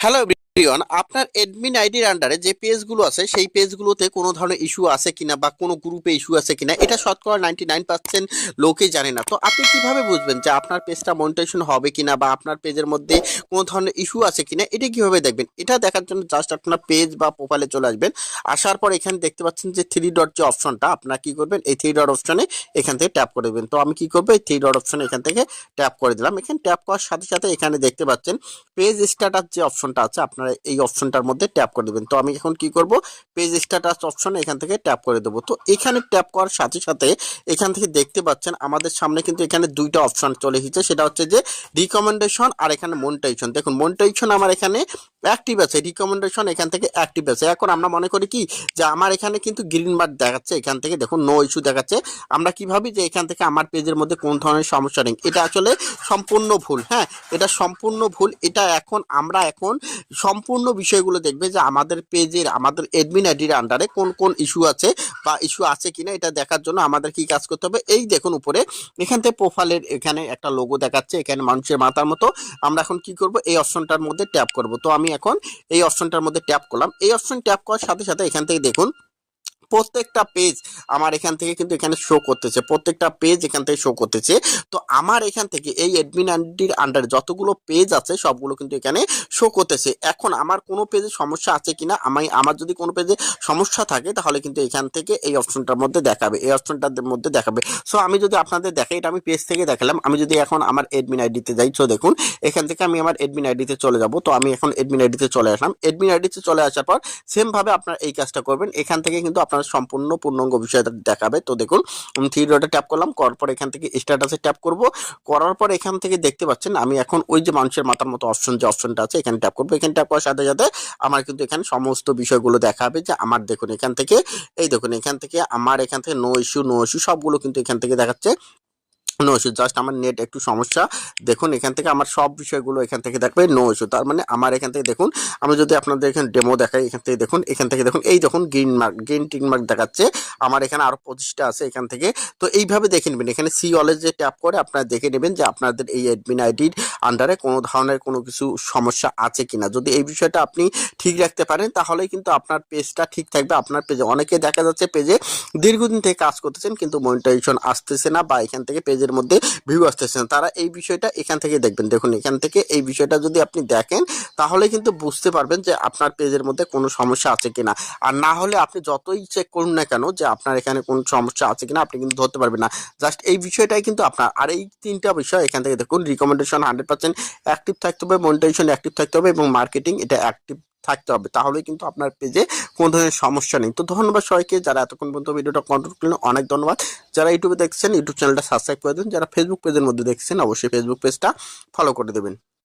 Hello everyone, আপনার admin আইডির আন্ডারে যে পেজগুলো আছে সেই পেজগুলোতে কোনো ধরনের ইস্যু আছে কিনা বা কোনো গ্রুপে ইস্যু আছে কিনা এটা শতকরা 99% লোকেই জানে না। তো আপনি কিভাবে বুঝবেন যে আপনার পেজটা মনিটাইজেশন হবে কিনা বা আপনার পেজের মধ্যে কোনো ধরনের ইস্যু আছে কিনা, এটা কিভাবে দেখবেন? এটা দেখার জন্য জাস্ট আপনার পেজ বা প্রোফাইলে চলে আসবেন। আসার পর এখানে দেখতে পাচ্ছেন যে থ্রি ডট যে অপশনটা, আপনারা কি করবেন, এই থ্রি ডট অপশনে এখান থেকে ট্যাপ করে দেবেন। তো আমি কি করবো, এই থ্রি ডট অপশনে এখান থেকে ট্যাপ করে দিলাম। এখানে ট্যাপ করার সাথে সাথে এখানে দেখতে পাচ্ছেন পেজ স্ট্যাটাস যে অপশনটা আছে, আপনারা এই অপশনটার মধ্যে ট্যাপ করে দেবেন। তো আমি এখন কি করব, পেজ স্ট্যাটাস অপশন এখান থেকে ট্যাপ করে দেবো। তো এখানে ট্যাপ করার সাথে সাথে এখান থেকে দেখতে পাচ্ছেন আমাদের সামনে কিন্তু এখানে দুইটা অপশন চলে এসেছে, সেটা হচ্ছে যে রিকমেন্ডেশন আর এখানে মনিটাইজেশন। দেখুন মনিটাইজেশন আমার এখানে অ্যাক্টিভ আছে, রিকমেন্ডেশন এখান থেকে অ্যাক্টিভ আছে। এখন আমরা মনে করি কি যে আমার এখানে কিন্তু গ্রিন মার্ক দেখাচ্ছে, এখান থেকে দেখুন নো ইস্যু দেখাচ্ছে। আমরা কি ভাবি যে এখান থেকে আমার পেজের মধ্যে কোন ধরনের সমস্যা নেই, এটা আসলে সম্পূর্ণ ভুল। হ্যাঁ, এটা সম্পূর্ণ ভুল। এটা আমরা এখন সম্পূর্ণ বিষয়গুলো দেখবে যে আমাদের পেজের, আমাদের অ্যাডমিন আইডির আন্ডারে কোন কোন ইস্যু আছে বা ইস্যু আছে কিনা এটা দেখার জন্য আমাদের কি কাজ করতে হবে। এই দেখুন উপরে এখান থেকে প্রোফাইলের এখানে একটা লোগো দেখাচ্ছে, এখানে মানুষের মাথার মতো। আমরা এখন কি করব, এই অপশনটার মধ্যে ট্যাপ করব। তো আমি এখন এই অপশনটার মধ্যে ট্যাপ করলাম। এই অপশন ট্যাপ করার সাথে সাথে এখান থেকে দেখুন প্রত্যেকটা পেজ আমার এখান থেকে কিন্তু এখানে শো করতেছে, প্রত্যেকটা পেজ এখান থেকে শো করতেছে। তো আমার এখান থেকে এই অ্যাডমিন আইডির আন্ডারে যতগুলো পেজ আছে সবগুলো কিন্তু এখানে শো করতেছে। এখন আমার কোনো পেজে সমস্যা আছে কিনা, আমার যদি কোনো পেজে সমস্যা থাকে তাহলে কিন্তু এখান থেকে এই অপশনটার মধ্যে দেখাবে, এই অপশনটার মধ্যে দেখাবে। সো আমি যদি আপনাদের দেখাই, এটা আমি পেজ থেকে দেখালাম। আমি যদি এখন আমার অ্যাডমিন আইডিতে যাই, তো দেখুন এখান থেকে আমি আমার অ্যাডমিন আইডিতে চলে যাব। তো আমি এখন অ্যাডমিন আইডিতে চলে আসলাম। অ্যাডমিন আইডিতে চলে আসার পর সেম ভাবে আপনার এই কাজটা করবেন। এখান থেকে কিন্তু আপনার সম্পূর্ণ পূর্ণাঙ্গ বিষয়টা দেখাবে। তো দেখুন থ্রি ডটে ট্যাপ করলাম, করার পর এখান থেকে স্ট্যাটাসে ট্যাপ করব। করার পর এখান থেকে দেখতে পাচ্ছেন আমি এখন ওই যে মানুষের মাথার মতো অপশন, যে অপশনটা আছে এখানে ট্যাপ করবো। এখানে ট্যাপ করার সাথে সাথে আমার কিন্তু এখানে সমস্ত বিষয়গুলো দেখাবে যে আমার দেখুন এখান থেকে, এই দেখুন এখান থেকে আমার এখান থেকে নো ইস্যু সবগুলো কিন্তু এখান থেকে দেখাচ্ছে। নো ইস্যু, জাস্ট আমার নেট একটু সমস্যা। দেখুন এখান থেকে আমার সব বিষয়গুলো এখান থেকে দেখবে নো ইস্যু। তার মানে আমার এখান থেকে দেখুন, আমি যদি আপনাদের এখানে ডেমো দেখাই, এখান থেকে দেখুন এই দেখুন green mark, green tick mark দেখাচ্ছে। আমার এখানে আরো 25টা আছে এখান থেকে। তো এইভাবে দেখে নেবেন, এখানে সি অলে যে ট্যাপ করে আপনারা দেখে নেবেন যে আপনাদের এই অ্যাডমিন আইডির আন্ডারে কোনো ধরনের কোনো কিছু সমস্যা আছে কিনা। যদি এই বিষয়টা আপনি ঠিক রাখতে পারেন তাহলেই কিন্তু আপনার পেজটা ঠিক থাকবে। আপনার পেজে অনেকে দেখা যাচ্ছে পেজে দীর্ঘদিন থেকে কাজ করতেছেন কিন্তু মনিটাইজেশন আসতেছে না বা এখান থেকে পেজের মধ্যে ভিউ আসতেছে না, তারা এই বিষয়টা এখান থেকে দেখবেন। দেখুন এখান থেকে এই বিষয়টা যদি আপনি দেখেন তাহলে কিন্তু বুঝতে পারবেন যে আপনার পেজের মধ্যে কোনো সমস্যা আছে কিনা। আর না হলে আপনি যতই চেক করুন না কেন যে আপনার এখানে কোন সমস্যা আছে কিনা, আপনি কিন্তু ধরতে পারবেন না। জাস্ট এই বিষয়টাই কিন্তু আপনার। আর এই তিনটা বিষয় এখান থেকে দেখুন, রিকমেন্ডেশন 100% অ্যাক্টিভ থাকতে হবে, মনিটাইজেশন অ্যাক্টিভ থাকতে হবে এবং মার্কেটিং এটা অ্যাক্টিভ থাকতে হবে, তাহলে কিন্তু আপনার পেজে কোনো ধরনের সমস্যা নেই। তো ধন্যবাদ সবাইকে যারা এতক্ষণ পর্যন্ত ভিডিওটা কন্ট্রোল করলেন, অনেক ধন্যবাদ। যারা ইউটিউবে দেখছেন ইউটিউব চ্যানেলটা সাবস্ক্রাইব করে দেন, যারা ফেসবুক পেজের মধ্যে দেখছেন অবশ্যই ফেসবুক পেজটা ফলো করে দেবেন।